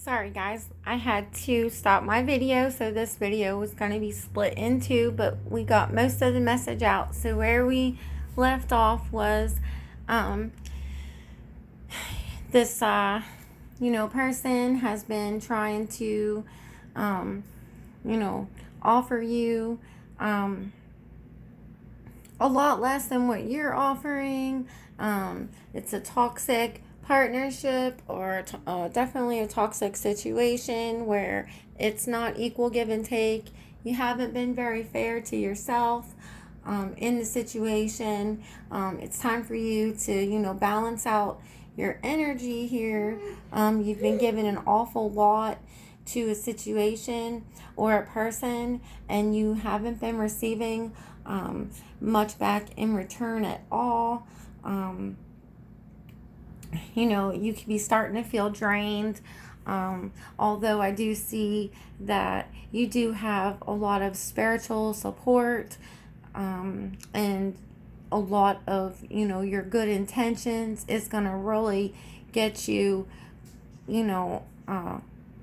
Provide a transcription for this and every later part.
Sorry guys, I had to stop my video, so this video was going to be split in two, but we got most of the message out. So where we left off was um, this person has been trying to um, offer you a lot less than what you're offering. It's a toxic partnership, or definitely a toxic situation where it's not equal give and take. You haven't been very fair to yourself in the situation. It's time for you to, balance out your energy here. You've been given an awful lot to a situation or a person, and you haven't been receiving much back in return at all. You could be starting to feel drained. Although I do see that you do have a lot of spiritual support, and a lot of, your good intentions is going to really get you,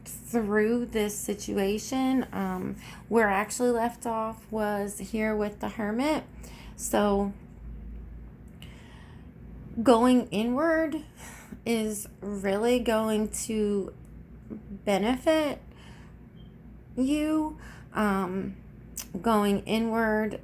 through this situation. Where I actually left off was here with the Hermit. So going inward is really going to benefit you. Going inward,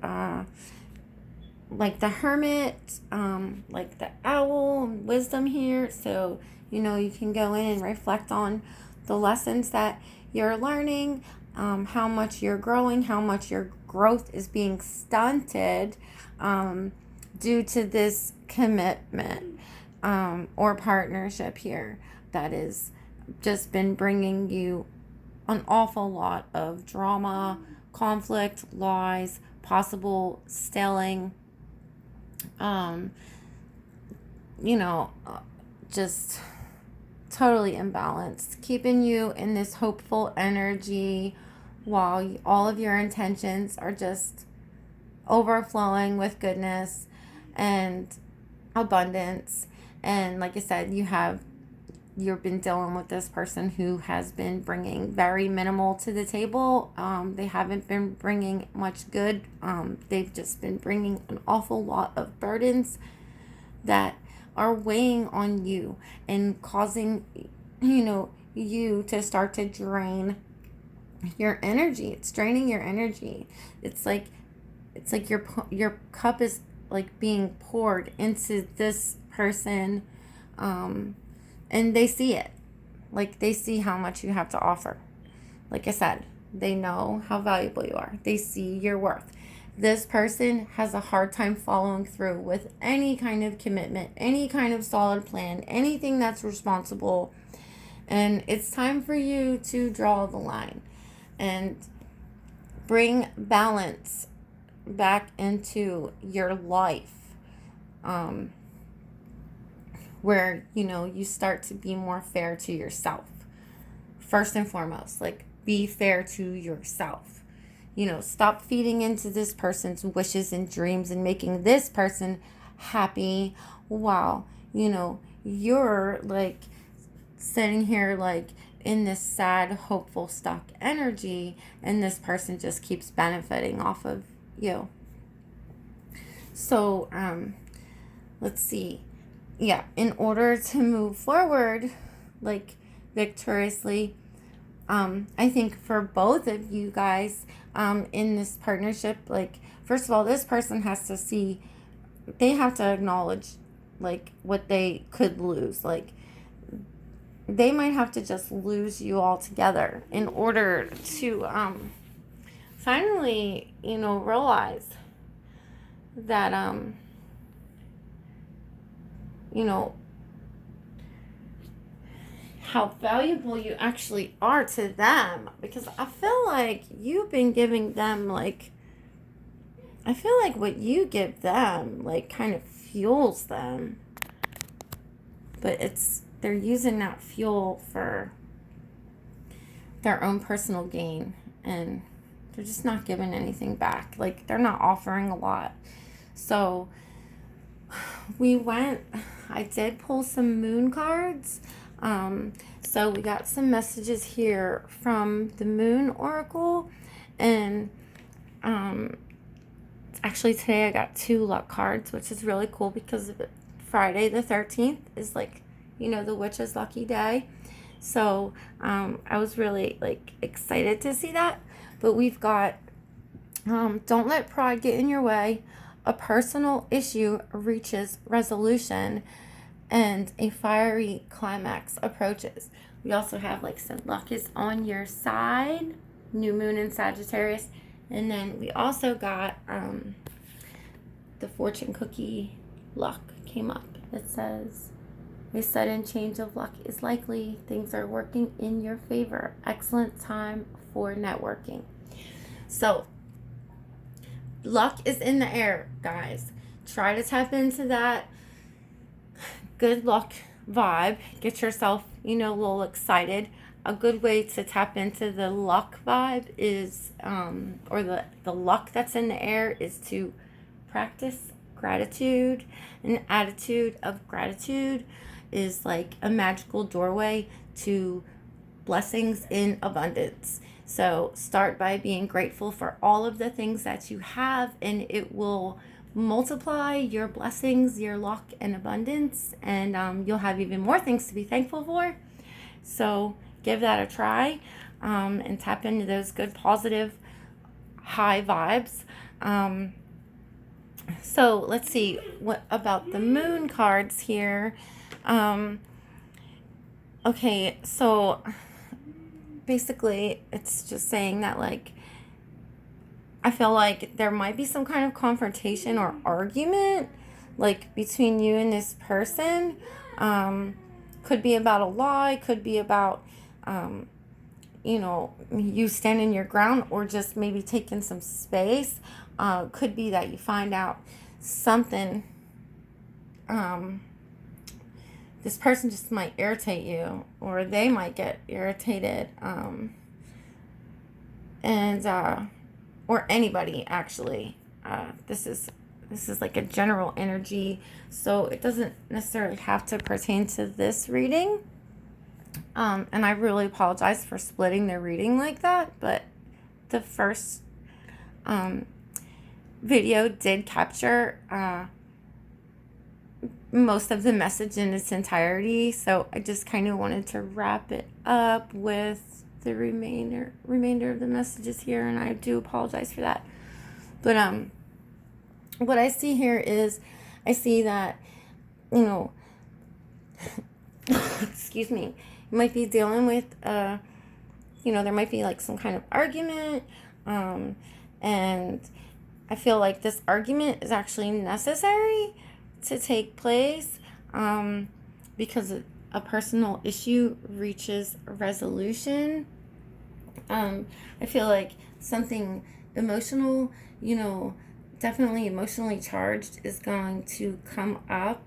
like the Hermit, like the owl and wisdom here. So, you can go in and reflect on the lessons that you're learning, how much you're growing, how much your growth is being stunted due to this commitment or partnership here that has just been bringing you an awful lot of drama, conflict, lies, possible stealing, just totally imbalanced, keeping you in this hopeful energy while all of your intentions are just overflowing with goodness and abundance. And like I said, you've been dealing with this person who has been bringing very minimal to the table. They haven't been bringing much good. They've just been bringing an awful lot of burdens that are weighing on you and causing, you to start to drain your energy. It's draining your energy. It's like your cup is like being poured into this person, and they see it. Like, they see how much you have to offer. Like I said, they know how valuable you are. They see your worth. This person has a hard time following through with any kind of commitment, any kind of solid plan, anything that's responsible. And it's time for you to draw the line and bring balance back into your life, where you start to be more fair to yourself. First and foremost, like, be fair to yourself. Stop feeding into this person's wishes and dreams and making this person happy while you're like sitting here like in this sad, hopeful, stuck energy, and this person just keeps benefiting off of you. So let's see. Yeah, in order to move forward like victoriously, I think for both of you guys in this partnership, like, first of all, this person has to see, they have to acknowledge like what they could lose. Like, they might have to just lose you altogether in order to finally realize that how valuable you actually are to them. Because I feel like you've been giving them, like, I feel like what you give them like kind of fuels them, but they're using that fuel for their own personal gain, and they're just not giving anything back. Like, they're not offering a lot. So I did pull some moon cards. So we got some messages here from the Moon Oracle, and actually today I got 2 luck cards, which is really cool because Friday the 13th is like, the witch's lucky day. So I was really like excited to see that. But we've got don't let pride get in your way. A personal issue reaches resolution, and a fiery climax approaches. We also have like some luck is on your side, new moon in Sagittarius. And then we also got the fortune cookie luck came up. It says, a sudden change of luck is likely. Things are working in your favor. Excellent time for networking. So, luck is in the air, guys. Try to tap into that good luck vibe. Get yourself, a little excited. A good way to tap into the luck vibe is, or the luck that's in the air, is to practice gratitude. An attitude of gratitude is like a magical doorway to blessings in abundance. So start by being grateful for all of the things that you have, and it will multiply your blessings, your luck, and abundance, and you'll have even more things to be thankful for. So give that a try, and tap into those good, positive, high vibes. So let's see, what about the moon cards here? Okay, so basically it's just saying that, like, I feel like there might be some kind of confrontation or argument, like, between you and this person. Could be about a lie, could be about, you standing your ground, or just maybe taking some space. Could be that you find out something, this person just might irritate you, or they might get irritated, or anybody, actually. This is like a general energy, so it doesn't necessarily have to pertain to this reading. And I really apologize for splitting the reading like that, but the first video did capture most of the message in its entirety, so I just kind of wanted to wrap it up with the remainder of the messages here, and I do apologize for that. But what I see here is, I see that, excuse me, you might be dealing with, there might be like some kind of argument, and I feel like this argument is actually necessary to take place, because a personal issue reaches resolution. I feel like something emotional, definitely emotionally charged, is going to come up,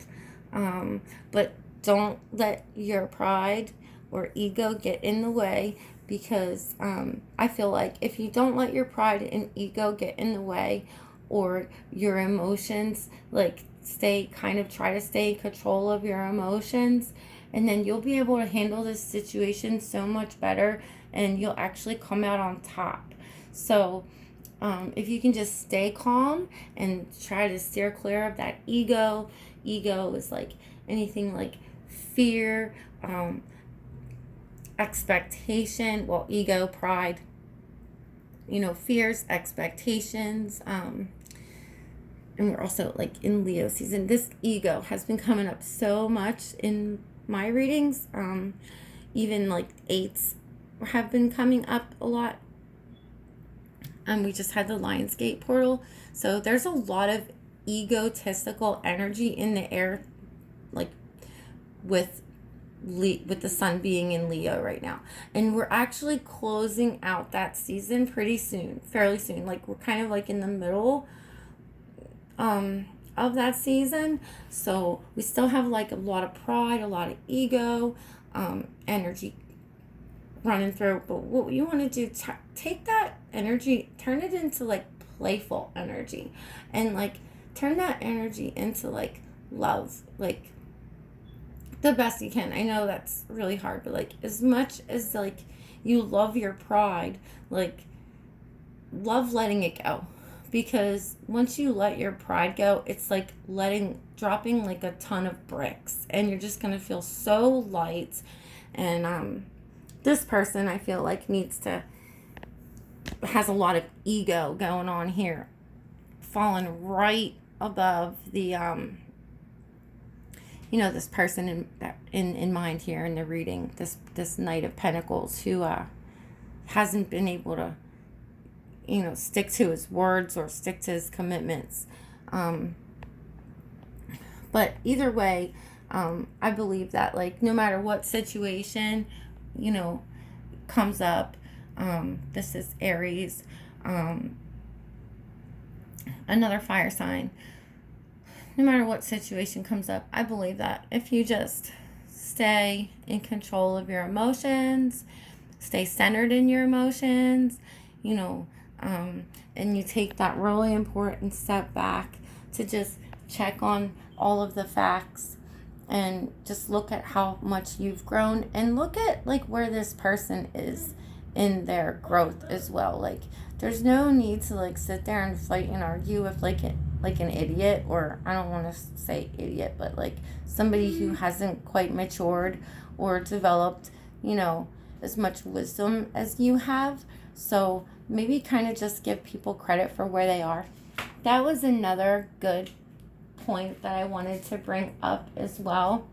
but don't let your pride or ego get in the way, because I feel like if you don't let your pride and ego get in the way, or your emotions, like, try to stay in control of your emotions, and then you'll be able to handle this situation so much better, and you'll actually come out on top. So if you can just stay calm and try to steer clear of that ego is like anything like fear, expectation, ego, pride, fears, expectations, and we're also like in Leo season. This ego has been coming up so much in my readings. Even like 8s have been coming up a lot. We just had the Lionsgate portal, so there's a lot of egotistical energy in the air, like with the sun being in Leo right now, and we're actually closing out that season fairly soon. Like, we're kind of like in the middle of that season, so we still have like a lot of pride, a lot of ego energy running through. But what you want to do, take that energy, turn it into like playful energy, and like turn that energy into like love, like the best you can. I know that's really hard, but like as much as like you love your pride, like love letting it go. Because once you let your pride go, it's like dropping like a ton of bricks, and you're just gonna feel so light. And this person, I feel like, has a lot of ego going on here, falling right above the this person in mind here in the reading, this Knight of Pentacles, who hasn't been able to stick to his words or stick to his commitments. But either way, I believe that, like, no matter what situation comes up, this is Aries, another fire sign. No matter what situation comes up, I believe that if you just stay in control of your emotions, stay centered in your emotions, and you take that really important step back to just check on all of the facts and just look at how much you've grown, and look at like where this person is in their growth as well. Like, there's no need to like sit there and fight and argue with like an idiot, or I don't want to say idiot, but like somebody who hasn't quite matured or developed, as much wisdom as you have. So maybe kind of just give people credit for where they are. That was another good point that I wanted to bring up as well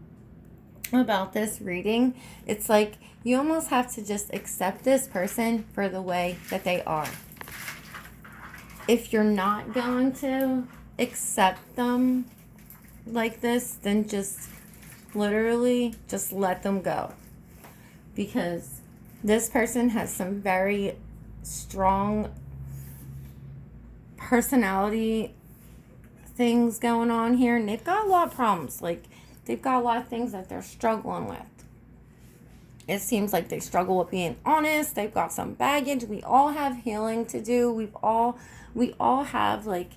about this reading. It's like you almost have to just accept this person for the way that they are. If you're not going to accept them like this, then just literally just let them go. Because this person has some very strong personality things going on here, and they've got a lot of problems. Like, they've got a lot of things that they're struggling with. It seems like they struggle with being honest. They've got some baggage. We all have healing to do. We all have like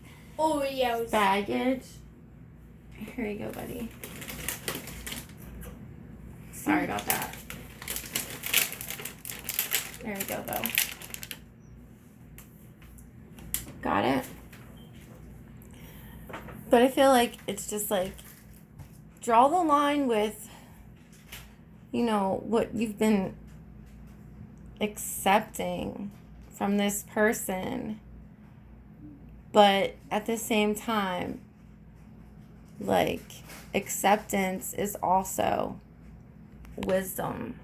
baggage. Here you go, buddy. Sorry about that. There you go, though. Got it? But I feel like it's just like, draw the line with, what you've been accepting from this person. But at the same time, like, acceptance is also wisdom.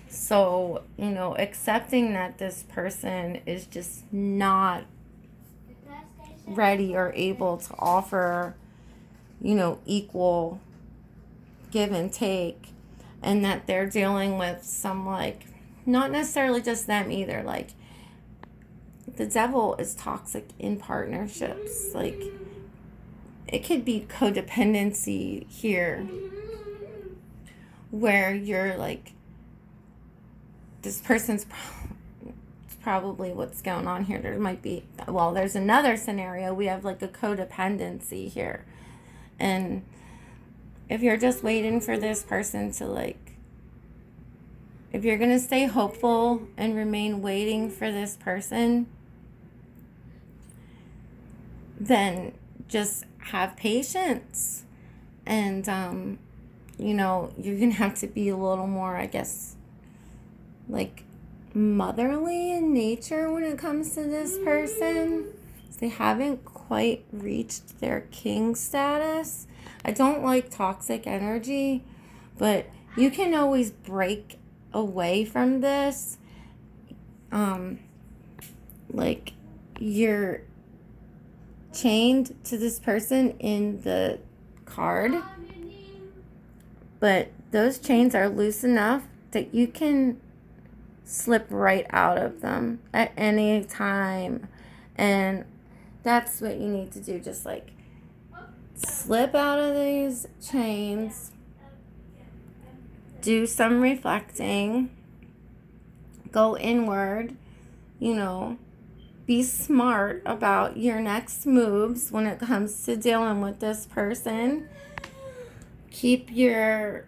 So, accepting that this person is just not ready or able to offer, equal give and take, and that they're dealing with some, like, not necessarily just them either. Like, the devil is toxic in partnerships. Like, it could be codependency here, where you're like, this person's probably what's going on here. There might be, there's another scenario. We have like a codependency here. And if you're just waiting for this person to, like, if you're going to stay hopeful and remain waiting for this person, then just have patience. And, you're going to have to be a little more, I guess, like, motherly in nature when it comes to this person. They haven't quite reached their king status. I don't like toxic energy, but you can always break away from this. Like, you're chained to this person in the card, but those chains are loose enough that you can slip right out of them at any time. And that's what you need to do. Just like slip out of these chains, do some reflecting, go inward, be smart about your next moves when it comes to dealing with this person. Keep your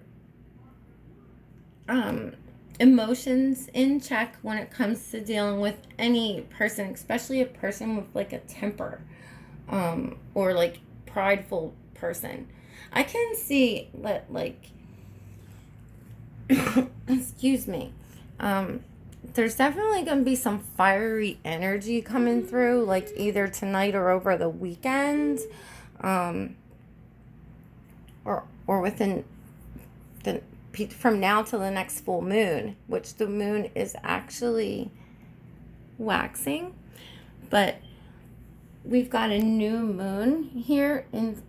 um, emotions in check when it comes to dealing with any person, especially a person with like a temper, or like prideful person. I can see that, like, excuse me, um, there's definitely going to be some fiery energy coming through, like either tonight or over the weekend, um, or within the from now till the next full moon, which the moon is actually waxing, but we've got a new moon here in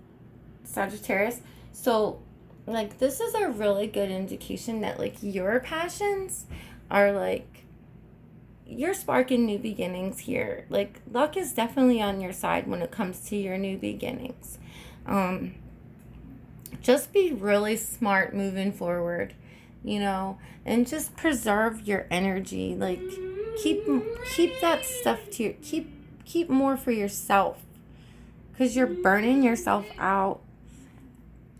Sagittarius. So, like, this is a really good indication that, like, your passions are, like, you're sparking new beginnings here. Like, luck is definitely on your side when it comes to your new beginnings. Just be really smart moving forward, and just preserve your energy. Like, keep that stuff to keep more for yourself, because you're burning yourself out,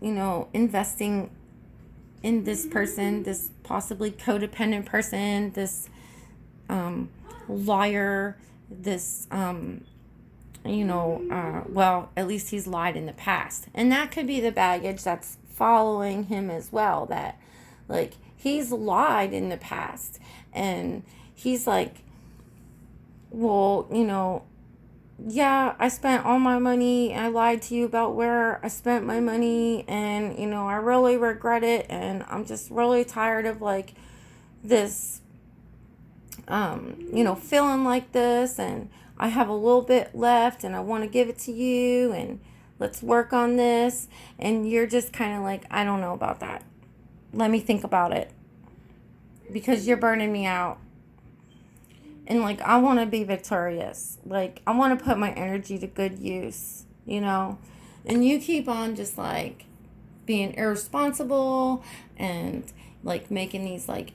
investing in this person, this possibly codependent person, this liar, this well, at least he's lied in the past. And that could be the baggage that's following him as well, that, like, he's lied in the past. And he's like, well, yeah, I spent all my money. I lied to you about where I spent my money. And, I really regret it. And I'm just really tired of, like, this, feeling like this. And I have a little bit left and I want to give it to you, and let's work on this. And you're just kind of like, I don't know about that. Let me think about it, because you're burning me out. And, like, I want to be victorious. Like, I want to put my energy to good use, And you keep on just, like, being irresponsible and, like, making these, like,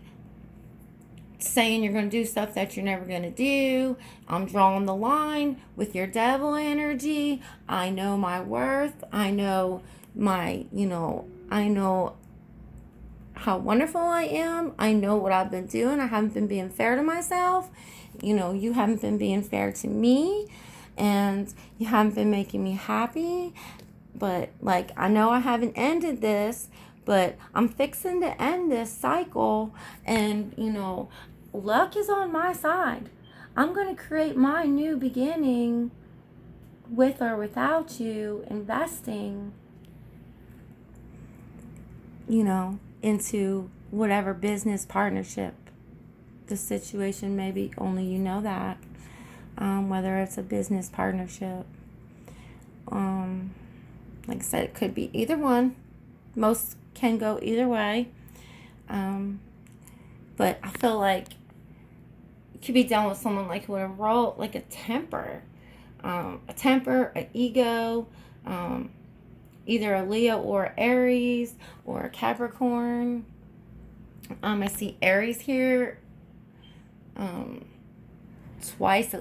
saying you're going to do stuff that you're never going to do. I'm drawing the line with your devil energy. I know my worth. I know I know how wonderful I am. I know what I've been doing. I haven't been being fair to myself. You haven't been being fair to me, and you haven't been making me happy. But, like, I know I haven't ended this, but I'm fixing to end this cycle, and, luck is on my side. I'm going to create my new beginning with or without you investing, into whatever business partnership the situation may be. Only you know that, whether it's a business partnership. Like I said, it could be either one. Most can go either way. But I feel like you could be dealing with someone like with a role, like a temper, an ego, either a Leo or Aries or a Capricorn. I see Aries here at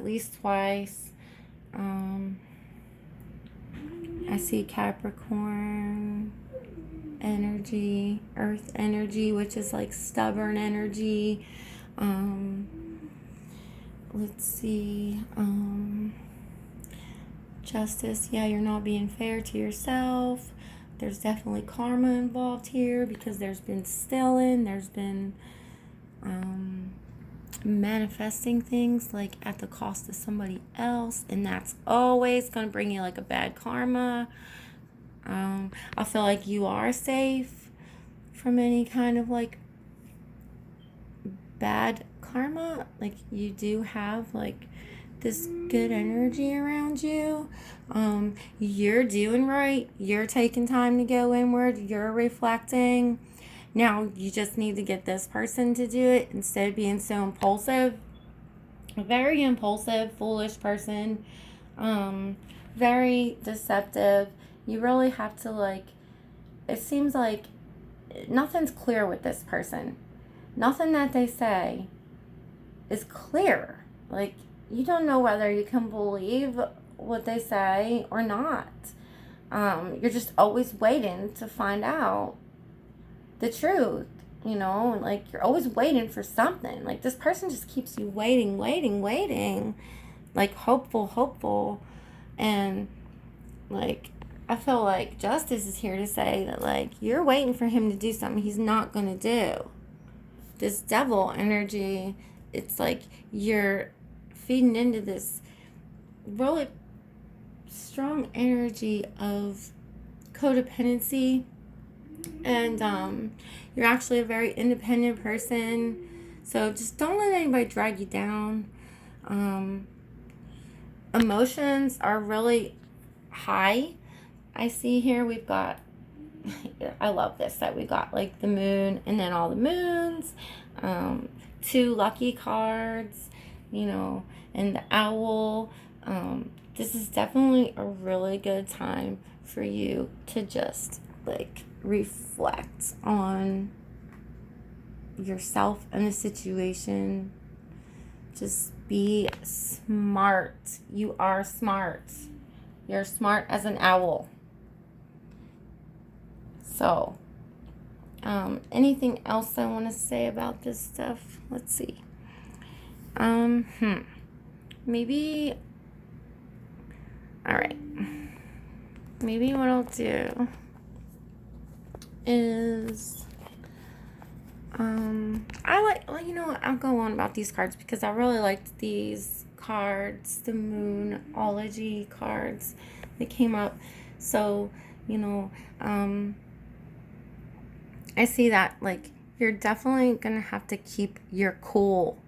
least twice. I see Capricorn energy, earth energy, which is like stubborn energy. Let's see. Justice. Yeah, you're not being fair to yourself. There's definitely karma involved here, because there's been stealing. There's been manifesting things, like, at the cost of somebody else, and that's always going to bring you, like, a bad karma. I feel like you are safe from any kind of, like, bad karma. Like, you do have, like, this good energy around you. You're doing right. You're taking time to go inward. You're reflecting. Now you just need to get this person to do it instead of being so impulsive. A very impulsive, foolish person. Very deceptive. You really have to, like, it seems like nothing's clear with this person. Nothing that they say is clear. Like, you don't know whether you can believe what they say or not. You're just always waiting to find out the truth. you know, like you're always waiting for something. Like this person just keeps you waiting, waiting, waiting, like hopeful. And like, I feel like justice is here to say that, like, you're waiting for him to do something he's not going to do. This devil energy, it's like you're feeding into this really strong energy of codependency. And you're actually a very independent person. So just don't let anybody drag you down. Emotions are really high. I see here we've got, I love this, that we got like the moon and then all the moons, 2 lucky cards, you know, and the owl. This is definitely a really good time for you to just like reflect on yourself and the situation. Just be smart. You are smart. You're smart as an owl. So, anything else I want to say about this stuff? Let's see. Maybe, all right. Maybe what I'll do is, I like, well, you know what, I'll go on about these cards because I really liked these cards, the Moonology cards that came up. So, you know, I see that, like, you're definitely going to have to keep your cool,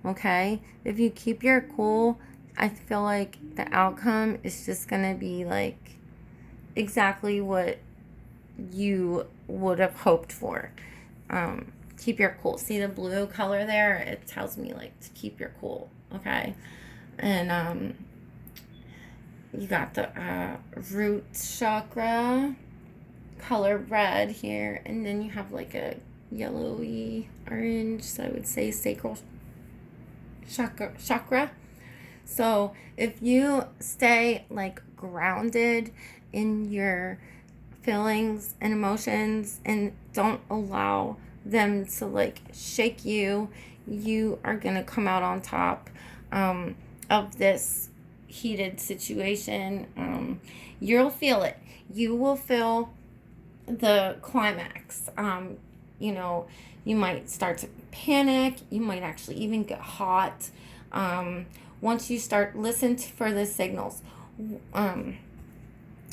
okay? If you keep your cool, I feel like the outcome is just going to be, like, exactly what you would have hoped for. Keep your cool. See the blue color there? It tells me, like, to keep your cool, okay? And you got the root chakra, color red here, and then you have like a yellowy orange, so I would say sacral chakra. So if you stay like grounded in your feelings and emotions and don't allow them to like shake you, you are gonna come out on top of this heated situation. You'll feel it. You will feel the climax. You know, you might start to panic. You might actually even get hot. Once you start listen for the signals.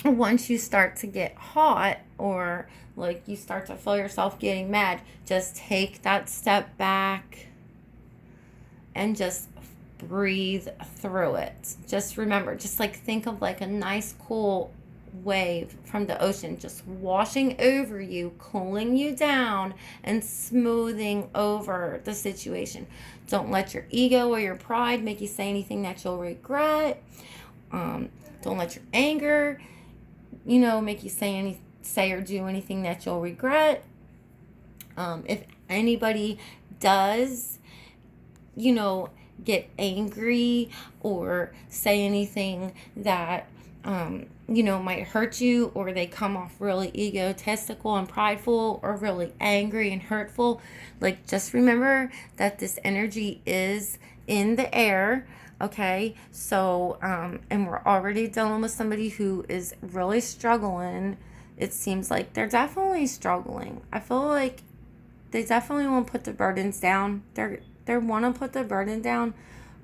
Once you start to get hot or like you start to feel yourself getting mad, just take that step back and just breathe through it. Just remember, just like think of like a nice cool wave from the ocean just washing over you, cooling you down and smoothing over the situation. Don't let your ego or your pride make you say anything that you'll regret. Don't let your anger, you know, make you say or do anything that you'll regret. If anybody does, you know, get angry or say anything that you know, might hurt you, or they come off really egotistical and prideful or really angry and hurtful, like just remember that this energy is in the air. Okay, so and we're already dealing with somebody who is really struggling. It seems like they're definitely struggling. I feel like they definitely want to put the burdens down. They want to put the burden down,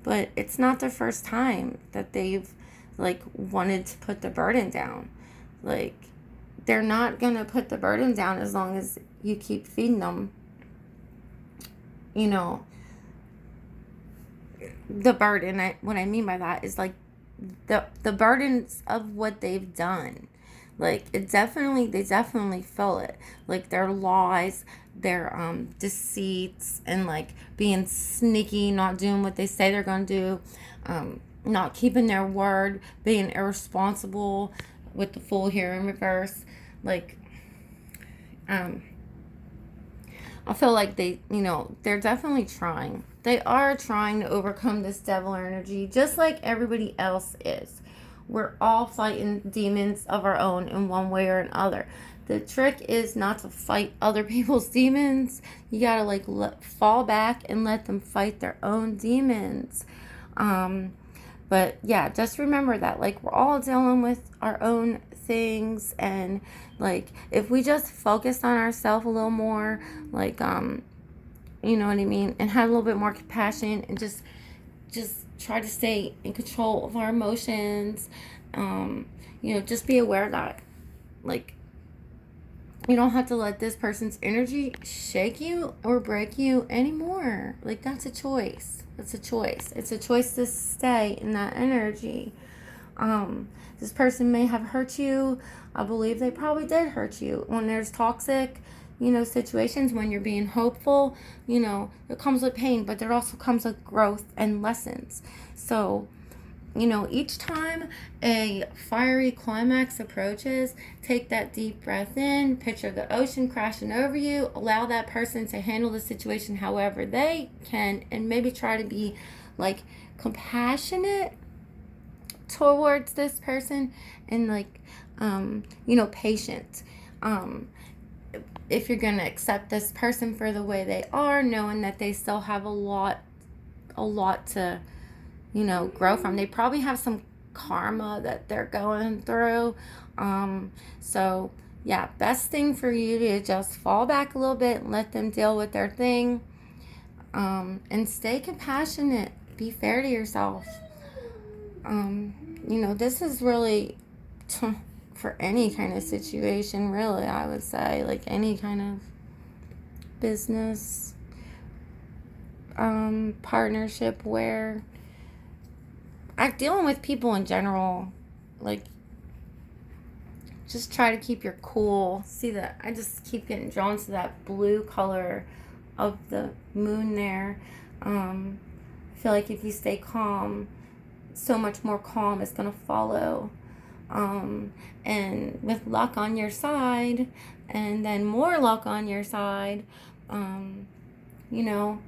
but it's not the first time that they've like wanted to put the burden down. Like they're not gonna put the burden down as long as you keep feeding them, you know, the burden. What I mean by that is like the burdens of what they've done. Like they definitely feel it. Like their lies, their deceits, and like being sneaky, not doing what they say they're gonna do, not keeping their word, being irresponsible with the Fool here in reverse. Like I feel like they, you know, they're definitely trying. They are trying to overcome this devil energy just like everybody else is. We're all fighting demons of our own in one way or another. The trick is not to fight other people's demons. You gotta like fall back and let them fight their own demons. But yeah, just remember that like we're all dealing with our own things, and like if we just focused on ourselves a little more, like you know what I mean, and had a little bit more compassion, and just try to stay in control of our emotions. You know, just be aware that like you don't have to let this person's energy shake you or break you anymore. Like that's a choice. It's a choice. It's a choice to stay in that energy. This person may have hurt you. I believe they probably did hurt you. When there's toxic, you know, situations, when you're being hopeful, you know, it comes with pain, but there also comes with growth and lessons. So, you know, each time a fiery climax approaches, take that deep breath in, picture the ocean crashing over you, allow that person to handle the situation however they can, and maybe try to be like compassionate towards this person, and like you know, patient. If you're gonna accept this person for the way they are, knowing that they still have a lot to, you know, grow from. They probably have some karma that they're going through. So yeah, best thing for you to just fall back a little bit and let them deal with their thing. And stay compassionate. Be fair to yourself. You know, this is really for any kind of situation, really, I would say, like any kind of business, partnership, where I'm dealing with people in general, like just try to keep your cool. See that I just keep getting drawn to that blue color of the moon there. I feel like if you stay calm, so much more calm is going to follow. And with luck on your side, and then more luck on your side, you know,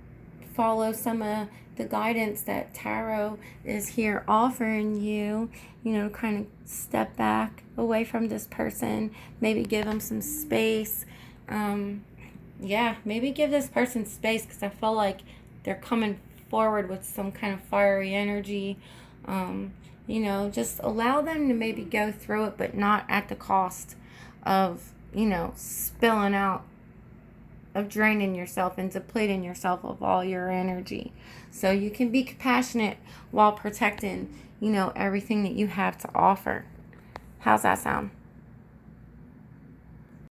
follow some of the guidance that tarot is here offering you. You know, kind of step back away from this person, maybe give them some space. Yeah, maybe give this person space, because I feel like they're coming forward with some kind of fiery energy. You know, just allow them to maybe go through it, but not at the cost of, you know, spilling out, of draining yourself and depleting yourself of all your energy. So you can be compassionate while protecting, you know, everything that you have to offer. How's that sound?